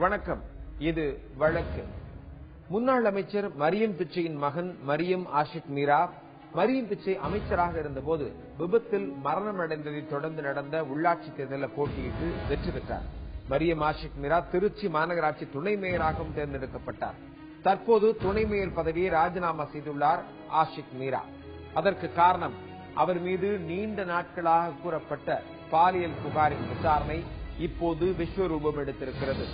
வணக்கம். இது வழக்கு. முன்னாள் அமைச்சர் மரியம் பிச்சையின் மகன் மரியம் ஆஷிக் மீரா மரியம் பிச்சை அமைச்சராக இருந்தபோது விபத்தில் மரணமடைந்ததை தொடர்ந்து நடந்த உள்ளாட்சி தேர்தலில் போட்டியிட்டு வெற்றி பெற்றார். மரியம் ஆஷிக் மீரா திருச்சி மாநகராட்சி துணை மேயராகவும் தேர்ந்தெடுக்கப்பட்டார். தற்போது துணை மேயர் பதவியை ராஜினாமா செய்துள்ளார் ஆஷிக் மீரா. அதற்கு காரணம் அவர் மீது நீண்ட நாட்களாக கூறப்பட்ட பாலியல் புகாரின் விசாரணை இப்போது விஸ்வரூபம் எடுத்திருக்கிறது.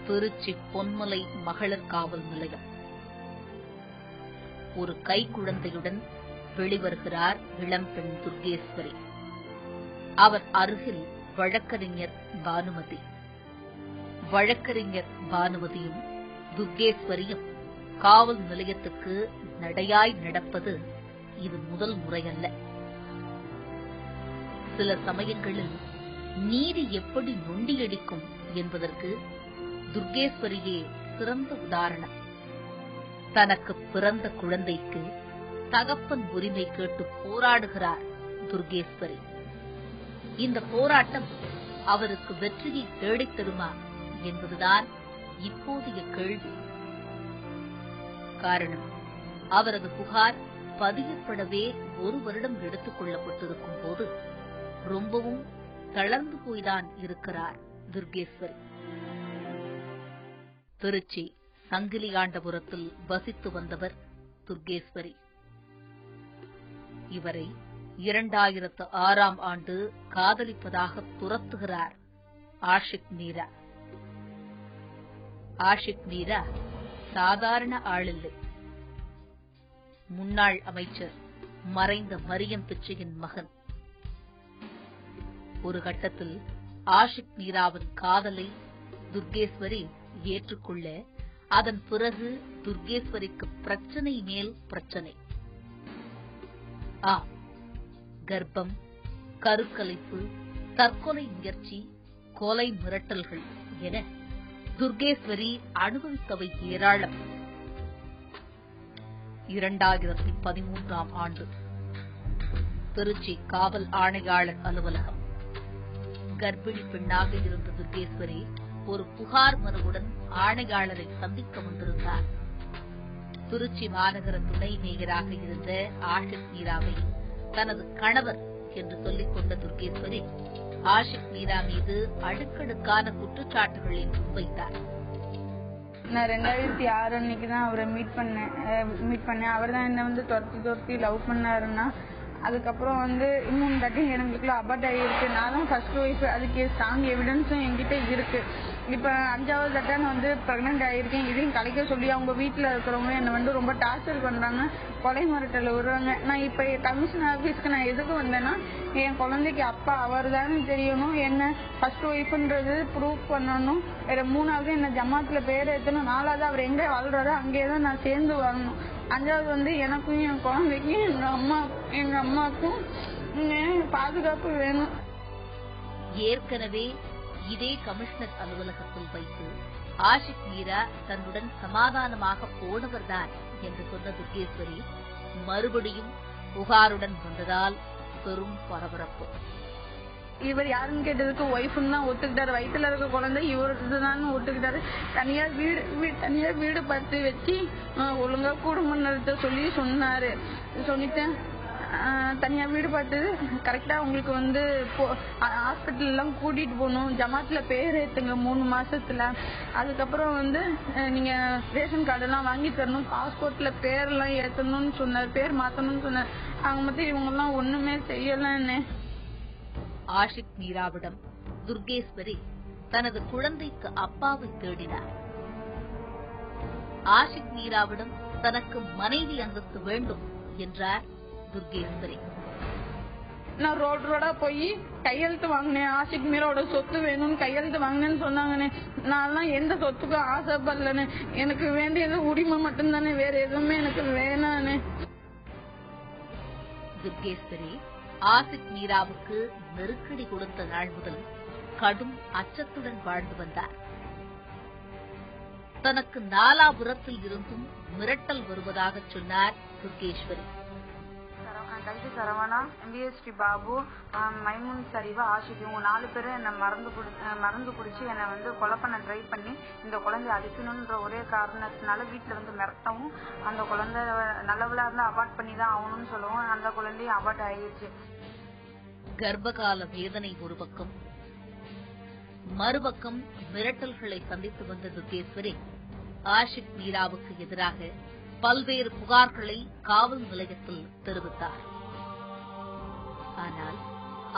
திருச்சி பொன்மலை மகளிர் காவல் நிலையம். ஒரு கைக்குழந்தையுடன் வெளிவருகிறார் இளம்பெண் துர்கேஸ்வரி. அவர் அருகில் வழக்கறிஞர் பானுமதி. வழக்கறிஞர் பானுமதியும் துர்கேஸ்வரியும் காவல் நிலையத்துக்கு நடையாய் நடப்பது இது முதல் முறையல்ல. சில சமயங்களில் நீதி எப்படி நொண்டியடிக்கும் என்பதற்கு துர்கேஸ்வரியே சிறந்த உதாரணம். தனக்கு பிறந்த குழந்தைக்கு தகப்பன் உரிமை கேட்டு போராடுகிறார் துர்கேஸ்வரி. இந்த போராட்டம் அவருக்கு வெற்றியை தேடித்தருமா என்பதுதான் இப்போதைய கேள்வி. காரணம், அவரது புகார் பதியப்படவே 1 வருடம் எடுத்துக் கொள்ளப்பட்டிருக்கும் போது ரொம்பவும் தளர்ந்து போய்தான் இருக்கிறார் துர்கேஸ்வரி. திருச்சி சங்கிலியாண்டபுரத்தில் வசித்து வந்தவர் துர்கேஸ்வரி. இவரை 2006ஆம் ஆண்டு காதலிப்பதாக துரத்துகிறார் ஆஷிக் மீரா. ஆஷிக் மீரா சாதாரண ஆளில்லை. முன்னாள் அமைச்சர் மறைந்த மரியம் பிச்சையின் மகன். ஒரு கட்டத்தில் ஆஷிக் மீராவின் காதலை துர்கேஸ்வரி ஏற்றுக்கொள்ள, அதன் பிறகு துர்கேஸ்வரிக்கு பிரச்சனை மேல் பிரச்சனை. கர்ப்பம், கருக்கலைப்பு, தற்கொலை முயற்சி, கொலை மிரட்டல்கள் என துர்கேஸ்வரி அனுபவித்தவை ஏராளம். 2013ஆம் ஆண்டு திருச்சி காவல் ஆணையாளர் அலுவலகம். கர்ப்பிணி பெண்ணாக இருந்த துர்கேஸ்வரி ஒரு புகார் மனுவுடன் ஆணையாளரை சந்திக்க வந்திருந்தார். திருச்சி மாநகர துணை மேயராக இருந்த ஆஷிக் மீராவை தனது கணவர் என்று சொல்லிக் கொண்ட துர்கேஸ்வரி ஆஷிக் மீரா மீது அடுக்கடுக்கான குற்றச்சாட்டுகளை முன்வைத்தார். நான் 2006 அன்னைக்கு தான் அவரை மீட் பண்ணேன். அவர் தான் என்ன துரத்தி லவ் பண்ணாருன்னா, அதுக்கப்புறம் இன்னும் தாட்டி எங்களுக்குள்ள அபார்ட் ஆகியிருக்கு. நான் தான் ஃபர்ஸ்ட் ஒய்ஃப். அதுக்கு ஸ்ட்ராங் எவிடன்ஸும் என்கிட்ட இருக்கு. இப்போ 5வது தட்டா நான் ப்ரெக்னென்ட் ஆகியிருக்கேன். இதையும் கலைக்க சொல்லி அவங்க வீட்டில் இருக்கிறவங்க என்னை ரொம்ப டார்ச்சர் பண்ணுறாங்க, கொலை மிரட்டல் விடுறாங்க. நான் இப்போ கமிஷன் ஆஃபீஸ்க்கு நான் எதுக்கு வந்தேன்னா, என் குழந்தைக்கு அப்பா அவர் தானே தெரியணும், என்ன ஃபர்ஸ்ட் ஒய்ஃப்ன்றது ப்ரூவ் பண்ணணும். 3வது என்ன ஜமாத்தில் பேர் ஏற்றணும். 4வது அவர் எங்கே வாழ்றாரோ அங்கே தான் நான் சேர்ந்து வரணும். 5வது எனக்கும் என் குழந்தைக்கும் எங்க அம்மாவுக்கும் பாதுகாப்பு வேணும். ஏற்கனவே இதே கமிஷனர் அலுவலகத்தில் வைத்து ஆஷிக் மீரா தன்னுடன் சமாதானமாக போனவர்தான் என்று சொன்ன துர்கேஸ்வரி மறுபடியும் புகாருடன் வந்ததால் பெரும் பரபரப்பு. இவர் யாருன்னு கேட்டதுக்கு ஒய்ஃப்னு தான் ஒத்துக்கிட்டாரு. வயிற்றுல இருக்க குழந்தை இவருதான் ஒத்துக்கிட்டாரு. தனியா வீடு பார்த்து வச்சு ஒழுங்கா குடும்பம் நடத்த சொல்லி சொன்னாரு. சொல்லிட்டேன், தனியா வீடு பார்த்தது கரெக்டா உங்களுக்கு ஹாஸ்பிட்டல் எல்லாம் கூட்டிட்டு போகணும், ஜமாத்துல பேர் ஏத்துங்க 3 மாசத்துல, அதுக்கப்புறம் நீங்க ரேஷன் கார்டு எல்லாம் வாங்கி தரணும், பாஸ்போர்ட்ல பேரெல்லாம் ஏத்தணும்னு சொன்னார், பேர் மாத்தணும்னு சொன்னார். அவங்க மட்டும் இவங்க எல்லாம் ஒண்ணுமே செய்யலன்னு. ஆஷிக் மீராவிடம் துர்கேஸ்வரி தனது குழந்தைக்கு அப்பாவை தேடினார். ஆஷிக் மீராவிடம் தனக்கு மனைவி அந்தஸ்து வேண்டும் என்றார் துர்கேஸ்வரி. நான் ரோடா போய் கையெழுத்து வாங்கினேன். ஆஷிக் மீராவோட சொத்து வேணும்னு கையெழுத்து வாங்கினேன்னு சொன்னாங்கன்னு. நான் எந்த சொத்துக்கும் ஆசைப்படலன்னு. எனக்கு வேண்டியது உரிமை மட்டும்தானே, வேற எதுவுமே எனக்கு வேணான்னு. துர்கேஸ்வரி ஆஷிக் மீராவுக்கு நெருக்கடி கொடுத்த நாள் முதல் கடும் அச்சத்துடன் வாழ்ந்து வந்தார். தனக்கு நாலாபுரத்தில் இருந்தும் மிரட்டல் வருவதாக சொன்னார் துர்கேஸ்வரி. கைது சரவணா, MBST பாபு, மைமுன் சரிவா, ஆஷிக், இவங்க 4 பேரும் என்னை மருந்து குடிச்சு என்னை வந்து கொலை பண்ண ட்ரை பண்ணி இந்த குழந்தைய அடிக்கணும்ன்ற ஒரே காரணத்தினால வீட்டுல வந்து மிரட்டவும், அந்த குழந்தை நல்லவளா இருந்தா அபார்ட் பண்ணி தான் ஆகணும்னு சொல்லவும் அந்த குழந்தையும் அபார்ட் ஆயிடுச்சு. கர்ப்பகால வேதனை ஒரு பக்கம், மறுபக்கம் மிரட்டல்களை சந்தித்து வந்த துர்கேஸ்வரி ஆஷிக் மீராவுக்கு எதிராக பல்வேறு புகார்களை காவல் நிலையத்தில் தெரிவித்தார். ஆனால்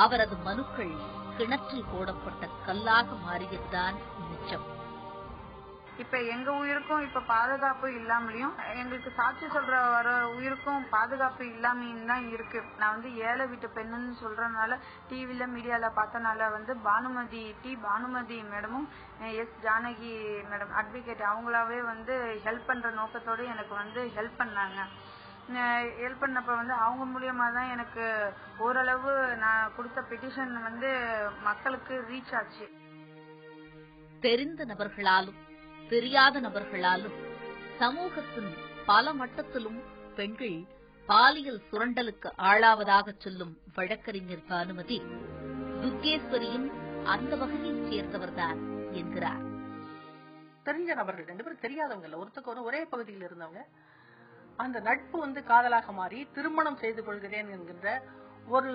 அவரது மனுக்கள் கிணற்றில் போடப்பட்ட கல்லாக மாறியதுதான் மிச்சம். இப்ப எங்க உயிருக்கும் இப்ப பாதுகாப்பு இல்லாமலையும் எங்களுக்கு சாட்சி சொல்ற வர உயிருக்கும் பாதுகாப்பு இல்லாமையும் தான் இருக்கு. நான் வந்து ஏழை வீட்டு பெண்ணுன்னு சொல்றதுனால டிவில மீடியால பார்த்தனால வந்து பானுமதி மேடமும் ஜானகி மேடம் அட்வொகேட் அவங்களாவே வந்து ஹெல்ப் பண்ற நோக்கத்தோட எனக்கு வந்து ஹெல்ப் பண்ணாங்க. ஹெல்ப் பண்ணப்ப வந்து அவங்க மூலியமா தான் எனக்கு ஓரளவு நான் கொடுத்த பெட்டிஷன் வந்து மக்களுக்கு ரீச் ஆச்சு. தெரிந்த நபர்களாலும் தெரியாத நபர்களாலும் சமூகத்தின் பல மட்டத்திலும் பெண்கள் பாலியல் சுரண்டலுக்கு ஆளாவதாக சொல்லும் வழக்கறிஞர் பானுமதி துர்கேஸ்வரியும் அந்த வகையைச் சேர்ந்தவர்தான் என்கிறார். தெரிஞ்ச நபர்கள் 2 பேரும் தெரியாதவங்க, ஒருத்தருக்கு ஒரே பகுதியில் இருந்தவங்க. அந்த நட்பு வந்து காதலாக மாறி திருமணம் செய்து கொள்கிறேன் என்கின்ற ஒரு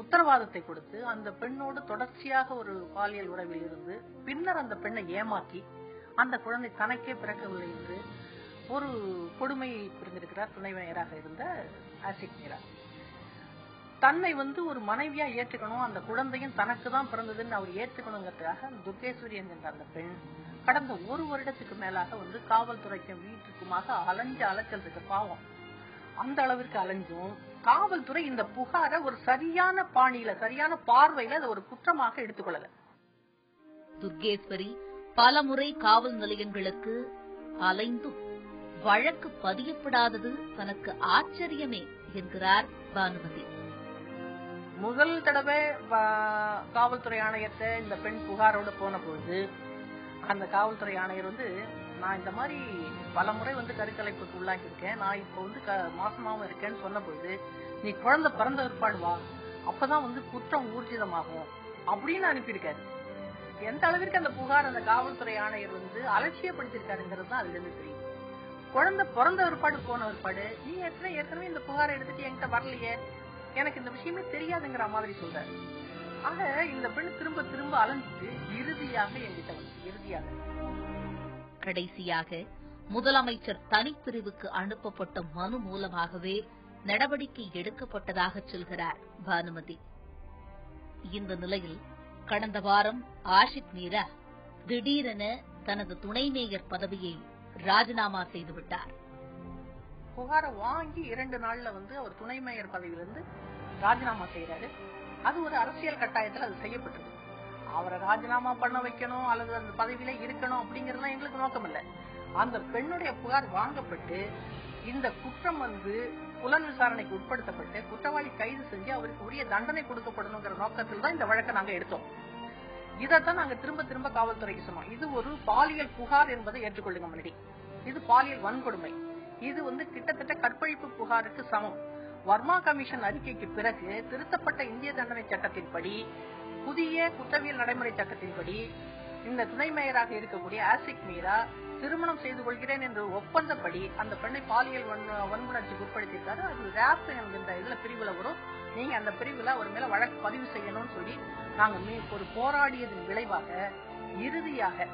உத்தரவாதத்தை கொடுத்து அந்த பெண்ணோடு தொடர்ச்சியாக ஒரு பாலியல் உறவில் இருந்து பின்னர் அந்த பெண்ணை ஏமாற்றி அந்த குழந்தை தனக்கே பிறக்கவில்லை என்று ஒரு கொடுமையை புரிந்திருக்கிறார் துணைவியராக இருந்த ஆஷிக் மீரா. தன்னை வந்து ஒரு மனைவியா ஏற்றுக்கணும், அந்த குழந்தையும் தனக்கு தான் பிறந்ததுன்னு அவர் ஏற்றுக்கணுங்கிறதுக்காக துர்கேஸ்வரி என்கின்ற அந்த பெண் கடந்த 1 வருடத்துக்கு மேலாக வந்து காவல்துறைக்கு வீட்டுக்குமாக அலைச்சலுக்கு பாவம். அந்த அளவிற்கு அலைஞ்சும் காவல்துறை இந்த புகாரை ஒரு சரியான பாணியில சரியான பார்வையில அதை ஒரு குற்றமாக எடுத்துக்கொள்ளல. துர்கேஸ்வரி பலமுறை காவல் நிலையங்களுக்கு அலைந்தும் வழக்கு பதியப்படாதது தனக்கு ஆச்சரியமே என்கிறார் பானுமதி. முதல் தடவை காவல்துறை ஆணையத்தை இந்த பெண் புகாரோடு போன பொழுது அந்த காவல்துறை ஆணையர் வந்து, நான் இந்த மாதிரி பலமுறை வந்து கருக்கலைப்புக்கு உள்ளாக்கியிருக்கேன், நான் இப்ப வந்து மாசமாவும் இருக்கேன்னு சொன்ன பொழுது, நீ குழந்தை பிறந்த ஏற்பாடு வா, அப்பதான் வந்து குற்றம் ஊர்ஜிதமாகும் அப்படின்னு அனுப்பியிருக்காரு. எந்த அளவிற்கு அந்த புகார் அந்த காவல்துறை ஆணையர் வந்து அலட்சியப்படுத்திருக்காருங்கிறது தான் அதுல இருந்து தெரியும். குழந்தை பிறந்த ஏற்பாடு போன ஏற்பாடு, நீ ஏற்கனவே இந்த புகாரை எடுத்துட்டு என்கிட்ட வரலையே, எனக்கு இந்த விஷயமே தெரியாதுங்கிற மாதிரி சொல்ற. ஆக இந்த பெண் திரும்ப திரும்ப அலைஞ்சிட்டு இறுதியாக என்கிட்ட வந்து கடைசியாக முதலமைச்சர் தனிப்பிரிவுக்கு அனுப்பப்பட்ட மனு மூலமாகவே நடவடிக்கை எடுக்கப்பட்டதாக சொல்கிறார் பானுமதி. இந்த நிலையில் கடந்த வாரம் ஆஷிக் மீரா திடீரென தனது துணை மேயர் பதவியை ராஜினாமா செய்துவிட்டார். புகாரை வாங்கி 2 நாள்ல வந்து அவர் துணை மேயர் பதவியிலிருந்து ராஜினாமா செய்யறாரு. அது ஒரு அரசியல் கட்டாயத்தில் அது செய்யப்பட்டிருக்கு. அவரை ராஜினாமா பண்ண வைக்கணும் அல்லது அந்த பதவியில இருக்கணும் அப்படிங்கறதுலாம் எங்களுக்கு நோக்கம் இல்ல. அந்த பெண்ணுடைய புகார் வாங்கப்பட்டு இந்த குற்றம் வந்து புலன் விசாரணைக்கு உட்படுத்தப்பட்டு குற்றவாளி கைது செஞ்சு அவருக்கு உரிய தண்டனை கொடுக்கப்படணுங்கிற நோக்கத்தில் தான் இந்த வழக்கை நாங்க எடுத்தோம். இதைத்தான் நாங்க திரும்ப திரும்ப காவல்துறைக்கு சொன்னோம். இது ஒரு பாலியல் புகார் என்பதை ஏற்றுக்கொள்ளுங்க முன்னாடி. இது பாலியல் வன்கொடுமை. இது வந்து கிட்டத்தட்ட கற்பழிப்பு புகாருக்கு சமம். வர்மா கமிஷன் அறிக்கைக்கு பிறகு திருத்தப்பட்ட இந்திய தண்டனை சட்டத்தின்படி, புதிய குற்றவியல் நடைமுறை சட்டத்தின்படி இந்த துணை மேயராக இருக்கக்கூடிய ஆஷிக் மீரா திருமணம் செய்து கொள்கிறேன் என்ற ஒப்பந்தப்படி அந்த பெண்ணை பாலியல் வன்முணர்ச்சிக்கு உட்படுத்தியிருக்காரு. அது ரேப் என்கின்ற இதுல பிரிவுல வரும். நீங்க அந்த பிரிவுல ஒரு மேல வழக்கு பதிவு செய்யணும்னு சொல்லி நாங்க ஒரு போராடியதன் விளைவாக இறுதியாக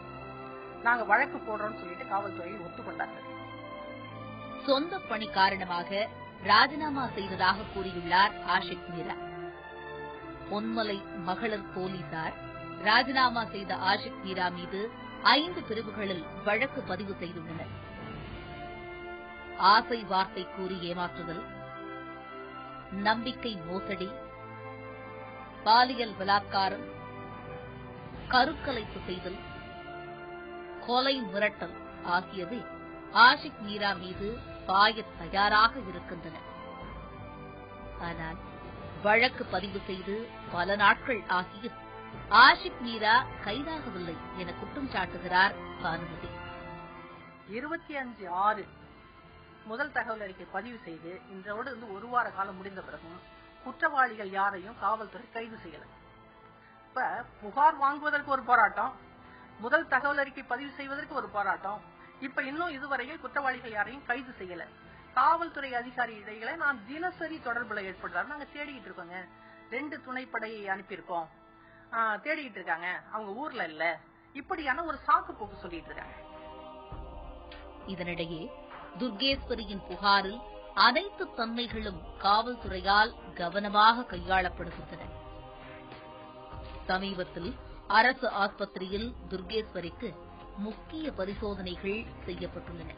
நாங்க வழக்கு போடுறோம்னு சொல்லிட்டு காவல்துறையில் ஒத்துக்கொண்டாங்க. சொந்த பணி காரணமாக ராஜினாமா செய்ததாக கூறியுள்ளார் ஆஷிக் மீரா. பொன்மலை மகளிர் போலீசார் ராஜினாமா செய்த ஆஷிக் மீரா மீது 5 பிரிவுகளில் வழக்கு பதிவு செய்துள்ளனர். ஆசை வார்த்தை கூறி ஏமாற்றுதல், நம்பிக்கை மோசடி, பாலியல் பலாத்காரம், கருக்கலைப்பு செய்தல், கொலை மிரட்டல் ஆகியவை ஆஷிக் மீரா மீது பாய தயாராக இருக்கின்றன. ஆனால் வழக்கு பதிவு செய்து பல நாட்கள் ஆகியும் ஆஷிக் மீரா கைதாகவில்லை என குற்றம் சாட்டுகிறார் பானுமதி. 25/6 முதல் தகவல் அறிக்கை பதிவு செய்து இன்றோடு ஒரு வார காலம் முடிந்த பிறகும் குற்றவாளிகள் யாரையும் காவல்துறை கைது செய்யல. இப்ப புகார் வாங்குவதற்கு ஒரு போராட்டம், முதல் தகவல் அறிக்கை பதிவு செய்வதற்கு ஒரு போராட்டம், இப்ப இன்னும் இதுவரையில் குற்றவாளிகள் யாரையும் கைது செய்யல. காவல்துறை அதிகாரி இடையில நான் தினசரி தொடர்புல ஏற்படுறாரு, நாங்க தேடிக்கிட்டு இருக்கோங்க, 2 துணைப்படையை அனுப்பியிருக்கோம், தேடிக்கிட்டு இருக்காங்க, அவங்க ஊர்ல இல்ல, இப்படியான ஒரு சாக்கு போக்கு சொல்லிட்டு இருக்காங்க. இதனிடையே துர்கேஸ்வரியின் புகாரில் அனைத்து தன்மைகளும் காவல்துறையால் கவனமாக கையாளப்படுகின்றன. சமீபத்தில் அரசு ஆஸ்பத்திரியில் துர்கேஸ்வரிக்கு முக்கிய பரிசோதனைகள் செய்யப்பட்டுள்ளன.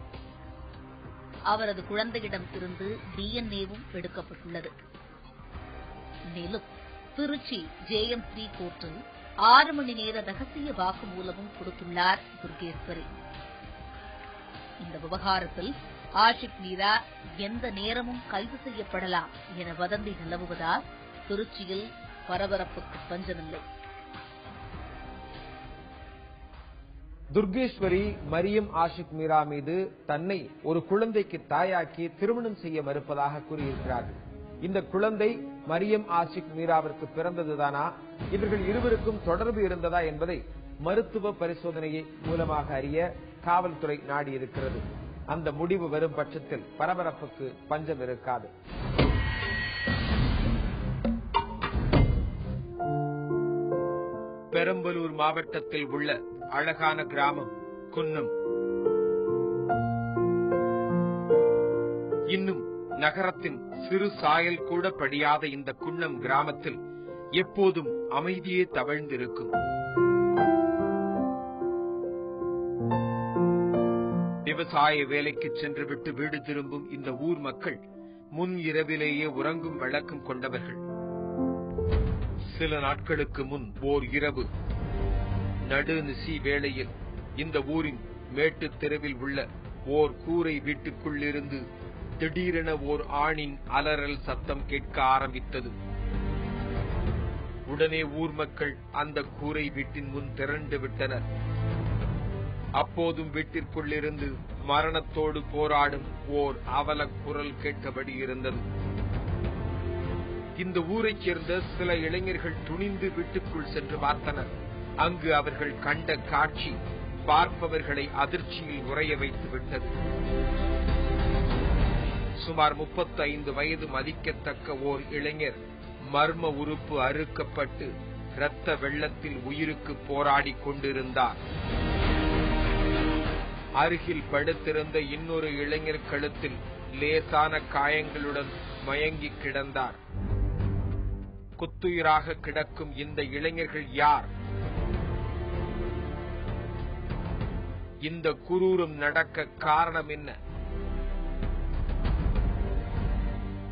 அவரது குழந்தையிடம் இருந்து DNA-வும் எடுக்கப்பட்டுள்ளது. மேலும் திருச்சி JM3 கோர்ட்டில் 6 மணி நேர ரகசிய வாக்குமூலமும் கொடுத்துள்ளார் துர்கேஸ்வரி. இந்த விவகாரத்தில் ஆஷிக் மீரா எந்த நேரமும் கைது செய்யப்படலாம் என வதந்தி நிலவுவதால் திருச்சியில் பரபரப்புக்கு பஞ்சமில்லை. துர்கேஸ்வரி மரியம் ஆஷிக் மீரா மீது தன்னை ஒரு குழந்தைக்கு தாயாக்கி திருமணம் செய்ய மறுப்பதாக கூறியிருக்கிறார்கள். இந்த குழந்தை மரியம் ஆஷிக் மீராவிற்கு பிறந்ததுதானா, இவர்கள் இருவருக்கும் தொடர்பு இருந்ததா என்பதை மருத்துவ பரிசோதனையை மூலமாக அறிய காவல்துறை நாடியிருக்கிறது. அந்த முடிவு வரும் பட்சத்தில் பரபரப்புக்கு பஞ்சம் இருக்காது. பெரம்பலூர் மாவட்டத்தில் உள்ள அழகான கிராமம் குன்னம். இன்னும் நகரத்தின் சிறு சாயல் கூட படியாத இந்த குன்னம் கிராமத்தில் எப்போதும் அமைதியே தவழ்ந்திருக்கும். விவசாய வேலைக்கு சென்றுவிட்டு வீடு திரும்பும் இந்த ஊர் மக்கள் முன் இரவிலேயே உறங்கும் வழக்கம் கொண்டவர்கள். சில நாட்களுக்கு முன் ஓர் இரவு நடுநிசி வேளையில் இந்த ஊரின் மேட்டு தெருவில் உள்ள ஓர் கூரை வீட்டுக்குள்ளிருந்து திடீரென ஓர் ஆணின் அலறல் சத்தம் கேட்க ஆரம்பித்தது. உடனே ஊர் மக்கள் அந்த கூரை வீட்டின் முன் திரண்டு விட்டனர். அப்போதும் வீட்டிற்குள்ளிருந்து மரணத்தோடு போராடும் ஓர் அவலக் குரல் கேட்டபடி இருந்தது. இந்த ஊரைச் சேர்ந்த சில இளைஞர்கள் துணிந்து வீட்டுக்குள் சென்று பார்த்தனர். அங்கு அவர்கள் கண்ட காட்சி பார்ப்பவர்களை அதிர்ச்சியில் உறைய வைத்து விட்டது. சுமார் 35 வயது மதிக்கத்தக்க ஓர் இளைஞர் மர்ம உறுப்பு அறுக்கப்பட்டு இரத்த வெள்ளத்தில் உயிருக்கு போராடி கொண்டிருந்தார். அருகில் படுத்திருந்த இன்னொரு இளைஞர் கழுத்தில் லேசான காயங்களுடன் மயங்கி கிடந்தார். குத்துயிராக கிடக்கும் இந்த இளைஞர்கள் யார்? இந்த குரூரம் நடக்க காரணம் என்ன?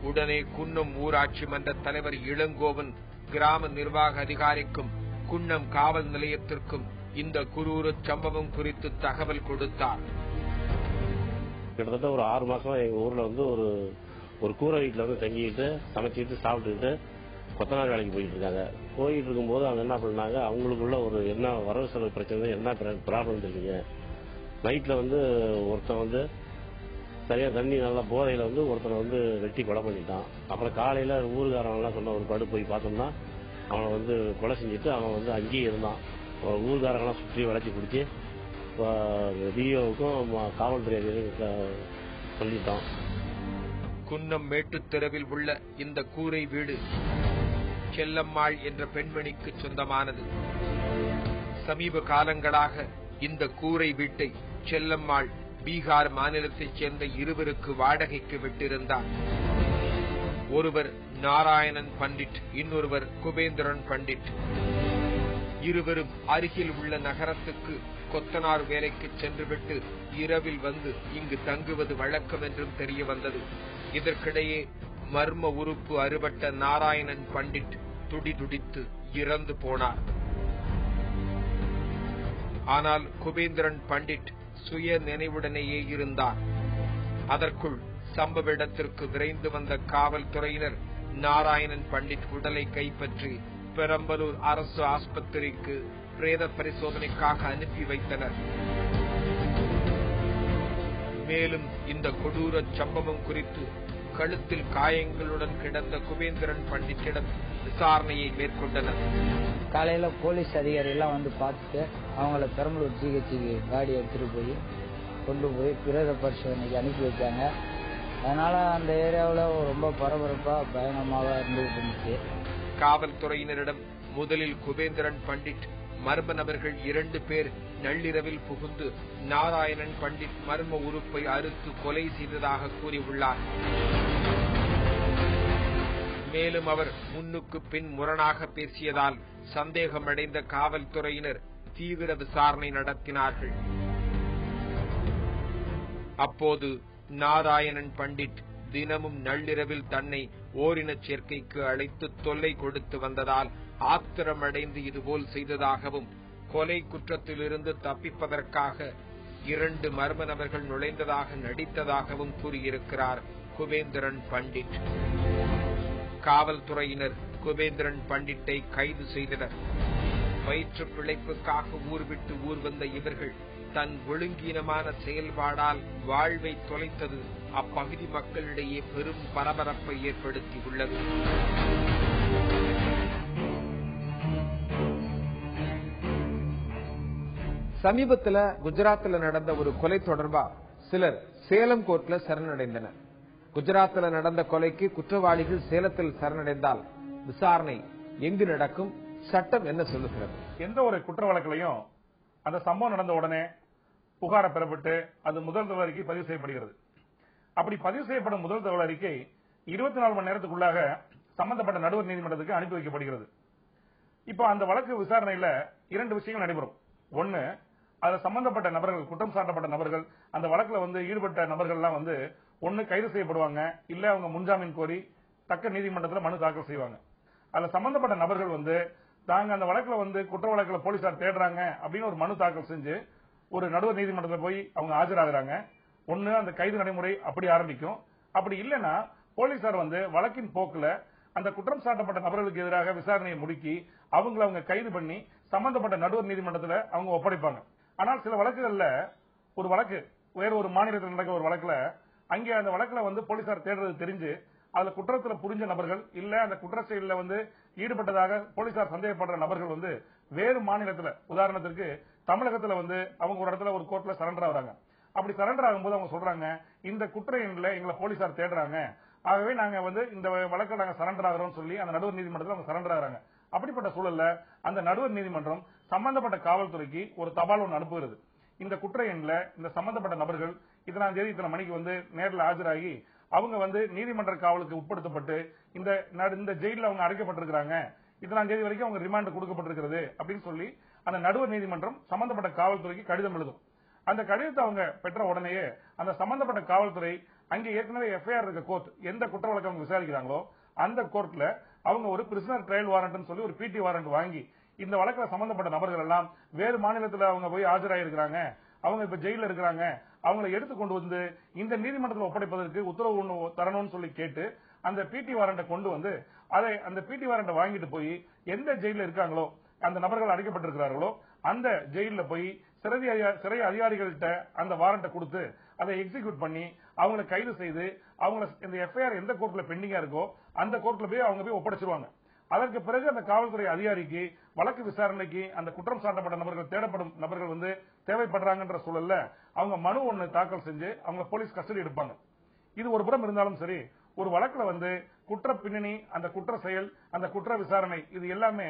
உடனே குன்னம் ஊராட்சி மன்ற தலைவர் இளங்கோவன் கிராம நிர்வாக அதிகாரிக்கும் குன்னம் காவல் நிலையத்திற்கும் இந்த குரூர சம்பவம் குறித்து தகவல் கொடுத்தார். கிட்டத்தட்ட ஒரு 6 மாசமா எங்க ஊர்ல ஒரு கூரை வீட்டுல தங்கிட்டு சமைச்சிட்டு சாப்பிட்டுட்டு கொத்தனார் வேலைக்கு போயிட்டு இருக்காங்க. போயிட்டு இருக்கும்போது அவங்க என்ன பண்ணாங்க, அவங்களுக்குள்ள ஒரு என்ன வரவு செலவு பிரச்சனை, என்ன ப்ராப்ளம் தெரியுங்க. நைட்ல ஒருத்தன் சரியா தண்ணி நல்லா போதையில ஒருத்தனை வெட்டி கொலை பண்ணிட்டான். அப்புறம் காலையில ஊருக்காரவங்கலாம் சொன்ன ஒரு படு போய் பார்த்தோம்னா அவனை கொலை செஞ்சுட்டு அவன் அங்கேயே இருந்தான். ஊருக்காரங்களாம் சுற்றி வளைச்சி பிடிச்சி டிஓவுக்கும் காவல்துறை சொல்லிட்டான். குன்னம் மேட்டு தெருவில் உள்ள இந்த கூரை வீடு செல்லம்மாள் என்ற பெண்மணிக்கு சொந்தமானது. சமீப காலங்களாக இந்த கூரை வீட்டை செல்லம்மாள் பீகார் மாநிலத்தைச் சேர்ந்த இருவருக்கு வாடகைக்கு விட்டிருந்தார். ஒருவர் நாராயணன் பண்டிட், இன்னொருவர் குபேந்திரன் பண்டிட். இருவரும் அருகில் உள்ள நகரத்துக்கு கொத்தனார் வேலைக்கு சென்றுவிட்டு இரவில் இங்கு தங்குவது வழக்கம் என்றும் தெரிய வந்தது. இதற்கிடையே மர்ம உறுப்பு அறுபட்ட நாராயணன் பண்டிட் துடிதுடித்து இறந்து போனார். ஆனால் குபேந்திரன் பண்டிட் சுய நினைவுடனேயே இருந்தார். அதற்குள் சம்பவ இடத்திற்கு விரைந்து வந்த காவல்துறையினர் நாராயணன் பண்டிட் உடலை கைப்பற்றி பெரம்பலூர் அரசு ஆஸ்பத்திரிக்கு பிரேத பரிசோதனைக்காக அனுப்பி வைத்தனர். மேலும் இந்த கொடூர சம்பவம் குறித்து கழுத்தில் காயங்களுடன் கிடந்த குபேந்திரன் பண்டிட்டிடம் விசாரணையை மேற்கொண்டனர். காலையில போலீஸ் அதிகாரி எல்லாம் வந்து பார்த்துட்டு அவங்கள பெரம்பலூர் ஜிஹெச்சுக்கு காடி எடுத்துட்டு போய் கொண்டு போய் பிரேத பரிசோதனைக்கு அனுப்பி வச்சாங்க. அதனால அந்த ஏரியாவில் ரொம்ப பரபரப்பா பயங்கரமாக இருந்துகிட்டு இருந்துச்சு. காவல்துறையினரிடம் முதலில் குபேந்திரன் பண்டிட் மர்ம நபர்கள் 2 பேர் நள்ளிரவில் புகுந்து நாராயணன் பண்டிட் மர்ம உறுப்பை அறுத்து கொலை செய்ததாக கூறியுள்ளார். மேலும் அவர் முன்னுக்கு பின் முரணாக பேசியதால் சந்தேகமடைந்த காவல்துறையினர் தீவிர விசாரணை நடத்தினார்கள். அப்போது நாராயணன் பண்டிட் தினமும் நள்ளிரவில் தன்னை ஓரினச் சேர்க்கைக்கு அழைத்து தொல்லை கொடுத்து வந்ததால் ஆத்திரமடைந்து இதுபோல் செய்ததாகவும் கொலை குற்றத்திலிருந்து தப்பிப்பதற்காக 2 மர்ம நபர்கள் நுழைந்ததாக நடித்ததாகவும் கூறியிருக்கிறார் குபேந்திரன் பண்டிட். காவல்துறையினர் குபேந்திரன் பண்டிட்டை கைது செய்தனர். வயிற்று பிழைப்புக்காக ஊர் விட்டு ஊர் வந்த இவர்கள் தன் ஒழுங்கீனமான செயல்பாடால் வாழ்வை தொலைத்தது அப்பகுதி மக்களிடையே பெரும் பரபரப்பை ஏற்படுத்தியுள்ளது. சமீபத்துல குஜராத்ல நடந்த ஒரு கொலை தொடர்பா சிலர் சேலம் கோர்ட்ல சரணடைந்தனர். குஜராத்ல நடந்த கொலைக்கு குற்றவாளிகள் சேலத்தில் சரணடைந்தால் விசாரணை எங்கு நடக்கும்? சட்டம் என்ன சொல்லுகிறது? எந்த ஒரு குற்ற வழக்கிலையும் அந்த சம்பவம் நடந்த உடனே புகாரை பெறப்பட்டு அது முதல் தகவல் அறிக்கை பதிவு செய்யப்படுகிறது. அப்படி பதிவு செய்யப்படும் முதல் தகவல் அறிக்கை 24 மணி நேரத்துக்குள்ளாக சம்பந்தப்பட்ட நடுவர் நீதிமன்றத்துக்கு அனுப்பி வைக்கப்படுகிறது. இப்போ அந்த வழக்கு விசாரணையில 2 விஷயங்கள் நடைபெறும். ஒன்னு, அதுல சம்பந்தப்பட்ட நபர்கள், குற்றம் சாட்டப்பட்ட நபர்கள், அந்த வழக்குல ஈடுபட்ட நபர்கள் எல்லாம் ஒன்னு கைது செய்யப்படுவாங்க, இல்ல அவங்க முன்ஜாமீன் கோரி தக்க நீதிமன்றத்தில் மனு தாக்கல் செய்வாங்க. அதுல சம்பந்தப்பட்ட நபர்கள் தாங்க அந்த வழக்குல குற்ற வழக்குல போலீசார் தேடுறாங்க அப்படின்னு ஒரு மனு தாக்கல் செஞ்சு ஒரு நடுவர் நீதிமன்றத்தில் போய் அவங்க ஆஜராகிறாங்க. ஒன்னு, அந்த கைது நடைமுறை அப்படி ஆரம்பிக்கும். அப்படி இல்லைன்னா போலீசார் வழக்கின் போக்குல அந்த குற்றம் சாட்டப்பட்ட நபர்களுக்கு எதிராக விசாரணையை முடுக்கி அவங்க கைது பண்ணி சம்பந்தப்பட்ட நடுவர் நீதிமன்றத்தில் அவங்க ஒப்படைப்பாங்க. ஆனால் சில வழக்குகள்ல ஒரு வழக்கு வேற ஒரு மாநிலத்தில் நடக்கிற ஒரு வழக்குல அங்கே அந்த வழக்குல போலீசார் தேடுறது தெரிஞ்சு அதுல குற்றத்துல புரிஞ்ச நபர்கள் இல்ல அந்த குற்ற செயல ஈடுபட்டதாக போலீசார் சந்தேகப்படுற நபர்கள் வேறு மாநிலத்துல, உதாரணத்திற்கு தமிழகத்துல அவங்க ஒரு இடத்துல ஒரு கோர்ட்ல சரண்டர் ஆகுறாங்க. அப்படி சரண்டர் ஆகும்போது அவங்க சொல்றாங்க, இந்த குற்ற எண்ணில் எங்களை போலீசார் தேடுறாங்க, ஆகவே நாங்க இந்த வழக்கில் நாங்க சரண்டர் ஆகிறோம் சொல்லி அந்த நடுவர் நீதிமன்றத்தில் அவங்க சரண்டர் ஆகிறாங்க. அப்படிப்பட்ட சூழல்ல அந்த நடுவர் நீதிமன்றம் சம்பந்தப்பட்ட காவல்துறைக்கு ஒரு தபால் ஒன்று அனுப்புகிறது. இந்த குற்ற எண்ணில் இந்த சம்பந்தப்பட்ட நபர்கள் இத்தனாம் தேதி இத்தனை மணிக்கு நேரில் ஆஜராகி அவங்க நீதிமன்ற காவலுக்கு உட்படுத்தப்பட்டு இந்த ஜெயில அவங்க அடைக்கப்பட்டிருக்கிறாங்க, இத்தனாம் தேதி வரைக்கும் அவங்க ரிமாண்ட் கொடுக்கப்பட்டிருக்கிறது அப்படின்னு சொல்லி அந்த நடுவர் நீதிமன்றம் சம்பந்தப்பட்ட காவல்துறைக்கு கடிதம் எழுதும். அந்த கடிதத்தை அவங்க பெற்ற உடனேயே அந்த சம்பந்தப்பட்ட காவல்துறை அங்கே ஏற்கனவே எஃப்ஐஆர் இருக்க கோர்ட் எந்த குற்ற வழக்கு அவங்க விசாரிக்கிறாங்களோ அந்த கோர்ட்ல அவங்க ஒரு பிரிசனர் ட்ரையல் வாரண்ட் சொல்லி ஒரு பிடி வாரண்ட் வாங்கி இந்த வழக்கில் சம்பந்தப்பட்ட நபர்கள் எல்லாம் வேறு மாநிலத்தில் அவங்க போய் ஆஜராயிருக்கிறாங்க, அவங்க இப்ப ஜெயில இருக்கிறாங்க, அவங்களை எடுத்து கொண்டு இந்த நீதிமன்றத்தில் ஒப்படைப்பதற்கு உத்தரவு ஒன்று தரணும்னு சொல்லி கேட்டு அந்த பிடி வாரண்டை கொண்டு அதை அந்த பிடி வாரண்டை வாங்கிட்டு போய் எந்த ஜெயில இருக்காங்களோ அந்த நபர்கள் அடைக்கப்பட்டிருக்கிறார்களோ அந்த ஜெயில போய் சிறை அதிகாரிகள்கிட்ட அந்த வாரண்டை கொடுத்து அதை எக்ஸிக்யூட் பண்ணி அவங்களை கைது செய்து அவங்களை இந்த எஃப்ஐஆர் எந்த கோர்ட்ல பெண்டிங்கா இருக்கோ அந்த கோர்ட்ல போய் அவங்க போய் ஒப்படைச்சிருவாங்க. அதற்கு பிறகு அந்த காவல்துறை அதிகாரிக்கு வழக்கு விசாரணைக்கு அந்த குற்றம் சாட்டப்பட்ட நபர்கள் தேடப்படும் நபர்கள் தேவைப்படுறாங்கன்ற சூழல்ல அவங்க மனு ஒண்ணு தாக்கல் செஞ்சு அவங்க போலீஸ் கஸ்டடி எடுப்பாங்க. இது ஒரு புறம் இருந்தாலும் சரி, ஒரு வழக்குல குற்ற பின்னணி, அந்த குற்ற செயல், அந்த குற்ற விசாரணை இது எல்லாமே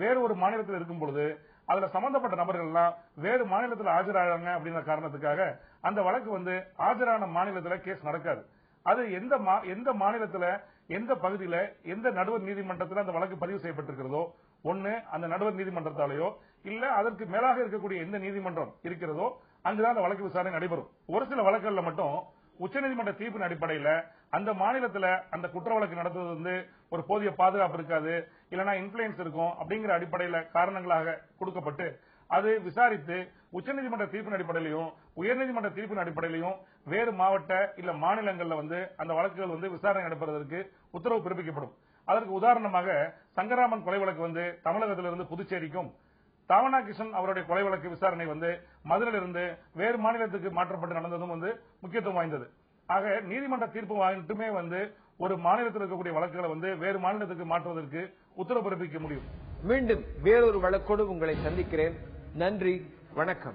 வேறு ஒரு மாநிலத்தில் இருக்கும் பொழுது அதுல சம்பந்தப்பட்ட நபர்கள் எல்லாம் வேறு மாநிலத்தில் ஆஜராகிறாங்க அப்படிங்கிற காரணத்துக்காக அந்த வழக்கு ஆஜரான மாநிலத்தில் கேஸ் நடக்காது. அது எந்த மாநிலத்தில் எந்த பகுதியில எந்த நடுவர் நீதிமன்றத்தில் அந்த வழக்கு பதிவு செய்யப்பட்டிருக்கிறதோ ஒன்னு அந்த நடுவர் நீதிமன்றத்தாலேயோ இல்ல அதற்கு மேலாக இருக்கக்கூடிய எந்த நீதிமன்றம் இருக்கிறதோ அங்குதான் அந்த வழக்கு விசாரணை நடைபெறும். ஒரு சில வழக்குகள்ல மட்டும் உச்சநீதிமன்ற தீர்ப்பின் அடிப்படையில் அந்த மாநிலத்தில் அந்த குற்ற வழக்கு நடத்துவது ஒரு போதிய பாதுகாப்பு இருக்காது, இல்லைன்னா இன்ஃபுளுன்ஸ் இருக்கும் அப்படிங்கிற அடிப்படையில் காரணங்களாக கொடுக்கப்பட்டு அது விசாரித்து உச்சநீதிமன்ற தீர்ப்பின் அடிப்படையிலையும் உயர்நீதிமன்ற தீர்ப்பின் அடிப்படையிலையும் வேறு மாவட்ட இல்ல மாநிலங்கள்ல அந்த வழக்குகள் விசாரணை நடப்பதற்கு உத்தரவு பிறப்பிக்கப்படும். அதற்கு உதாரணமாக சங்கராமன் கொலை வழக்கு தமிழகத்திலிருந்து புதுச்சேரிக்கும், தாவனா கிஷன் அவருடைய கொலை வழக்கு விசாரணை வந்து மதுரையிலிருந்து வேறு மாநிலத்துக்கு மாற்றப்பட்டு நடந்ததும் வந்து முக்கியத்துவம் வாய்ந்தது. ஆக நீதிமன்ற தீர்ப்பு மட்டுமே வந்து ஒரு மாநிலத்தில் இருக்கக்கூடிய வழக்குகளை வந்து வேறு மாநிலத்துக்கு மாற்றுவதற்கு உத்தரவு பிறப்பிக்க முடியும். மீண்டும் வேறொரு வழக்கோடு உங்களை சந்திக்கிறேன். நன்றி, வணக்கம்.